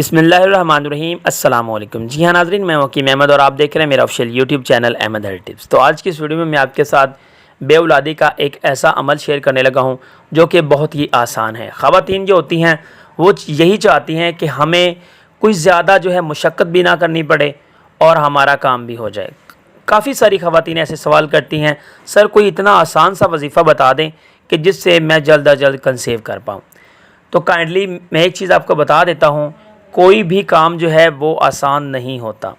बिस्मिल्लाहिर्रहमानिर्रहीम अस्सलाम वालेकुम। जी हाँ नाज़रीन, मैं वकीम अहमद और आप देख रहे हैं मेरा official YouTube channel Ahmed health tips. तो आज की इस वीडियो में मैं आपके साथ बेऔलादी का एक ऐसा अमल शेयर करने लगा हूँ जो कि बहुत ही आसान है। ख़वातीन जो होती हैं वो यही चाहती हैं कि हमें कुछ ज़्यादा जो है मुशक्क़त भी ना करनी पड़े और हमारा काम भी हो जाए। काफ़ी सारी ख़वातीन ऐसे सवाल करती हैं, सर कोई इतना आसान सा वजीफ़ा बता दें कि जिससे मैं जल्द अज जल्द कंसीव कर पाऊँ। तो काइंडली मैं एक चीज़ आपको बता देता हूँ, कोई भी काम जो है वो आसान नहीं होता।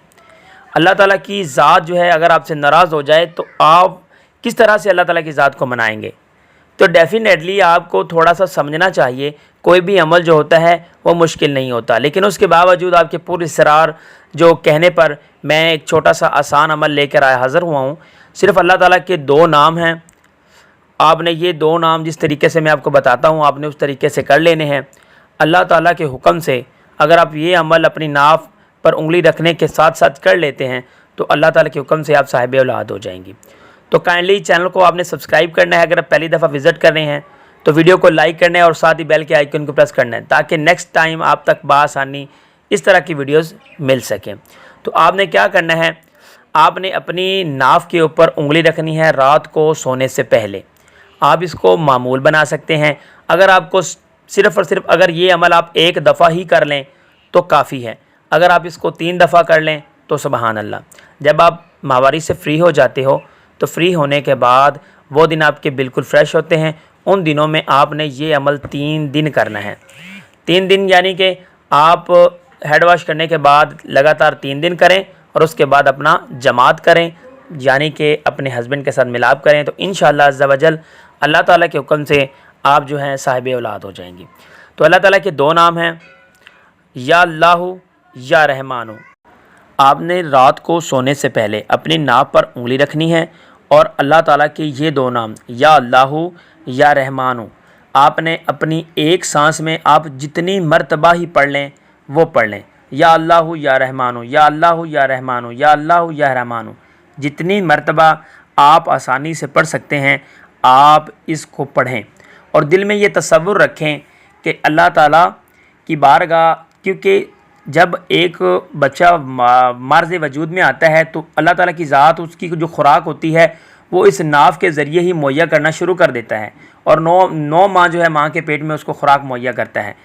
अल्लाह ताला की ज़ात जो है अगर आपसे नाराज़ हो जाए तो आप किस तरह से अल्लाह ताला की ज़ात को मनाएंगे। तो डेफिनेटली आपको थोड़ा सा समझना चाहिए, कोई भी अमल जो होता है वो मुश्किल नहीं होता, लेकिन उसके बावजूद आपके पूरे इसरार जो कहने पर मैं एक छोटा सा आसान अमल लेकर हाज़िर हुआ हूँ। सिर्फ़ अल्लाह ताला के दो नाम हैं, आपने ये दो नाम जिस तरीके से मैं आपको बताता हूँ आपने उस तरीके से कर लेने हैं। अल्लाह ताला के हुक्म से अगर आप ये अमल अपनी नाफ पर उंगली रखने के साथ साथ कर लेते हैं तो अल्लाह ताला के हुक्म से आप साहिब औलाद हो जाएंगी। तो काइंडली चैनल को आपने सब्सक्राइब करना है, अगर आप पहली दफ़ा विज़िट कर रहे हैं तो वीडियो को लाइक करना है और साथ ही बेल के आइकन को प्रेस करना है ताकि नेक्स्ट टाइम आप तक बआसानी इस तरह की वीडियोज़ मिल सकें। तो आपने क्या करना है, आपने अपनी नाफ के ऊपर उंगली रखनी है रात को सोने से पहले। आप इसको मामूल बना सकते हैं। अगर आपको सिर्फ़ और सिर्फ अगर ये अमल आप एक दफ़ा ही कर लें तो काफ़ी है, अगर आप इसको 3 दफ़ा कर लें तो सुबहान अल्लाह। जब आप माहवारी से फ्री हो जाते हो तो फ्री होने के बाद वो दिन आपके बिल्कुल फ़्रेश होते हैं। उन दिनों में आपने ये अमल 3 दिन करना है। 3 दिन यानी कि आप हेड वॉश करने के बाद लगातार 3 दिन करें और उसके बाद अपना जमात करें, यानी कि अपने हस्बैंड के साथ मिलाप करें। तो इंशाअल्लाह अज़्ज़ा वजल अल्लाह ताला के हुक्म से आप जो हैं साहिब औलाद हो जाएंगी। तो अल्लाह ताला के दो नाम हैं, या अल्लाहु या रहमानु। आपने रात को सोने से पहले अपनी नाव पर उंगली रखनी है और अल्लाह ताला के ये दो नाम या अल्लाहु या रहमानु आपने अपनी एक सांस में आप जितनी मर्तबा ही पढ़ लें वो पढ़ लें। या अल्लाहु या रहमानु, या अल्लाहु या रहमानु, या अल्लाहु या रहमानु, जितनी मर्तबा आप आसानी से पढ़ सकते हैं आप इसको पढ़ें और दिल में ये तसव्वुर रखें कि अल्लाह ताला की बारगाह, क्योंकि जब एक बच्चा मार्ज़ वजूद में आता है तो अल्लाह ताला की ज़ात उसकी जो खुराक होती है वो इस नाव के ज़रिए ही मुहैया करना शुरू कर देता है और नौ माह जो है माँ के पेट में उसको खुराक मुहैया करता है।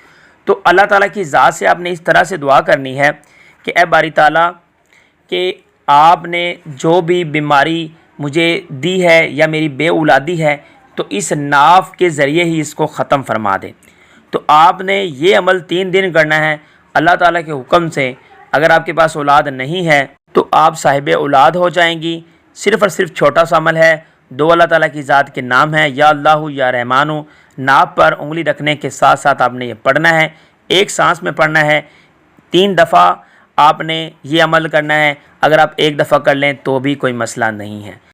तो अल्लाह ताला की ज़ात से आपने इस तरह से दुआ करनी है कि ए बारी ताला कि आपने जो भी बीमारी मुझे दी है या मेरी बेऔलादी है तो इस नाव के ज़रिए ही इसको ख़त्म फरमा दे। तो आपने ये अमल 3 दिन करना है अल्लाह ताला के हुक्म से। अगर आपके पास औलाद नहीं है तो आप साहिब औलाद हो जाएंगी। सिर्फ़ और सिर्फ छोटा सा अमल है, 2 अल्लाह ताला की ज़ात के नाम है या अल्लाहु या रहमानु। नाप पर उंगली रखने के साथ साथ आपने ये पढ़ना है, एक सांस में पढ़ना है, 3 दफ़ा आपने ये अमल करना है। अगर आप एक दफ़ा कर लें तो भी कोई मसला नहीं है।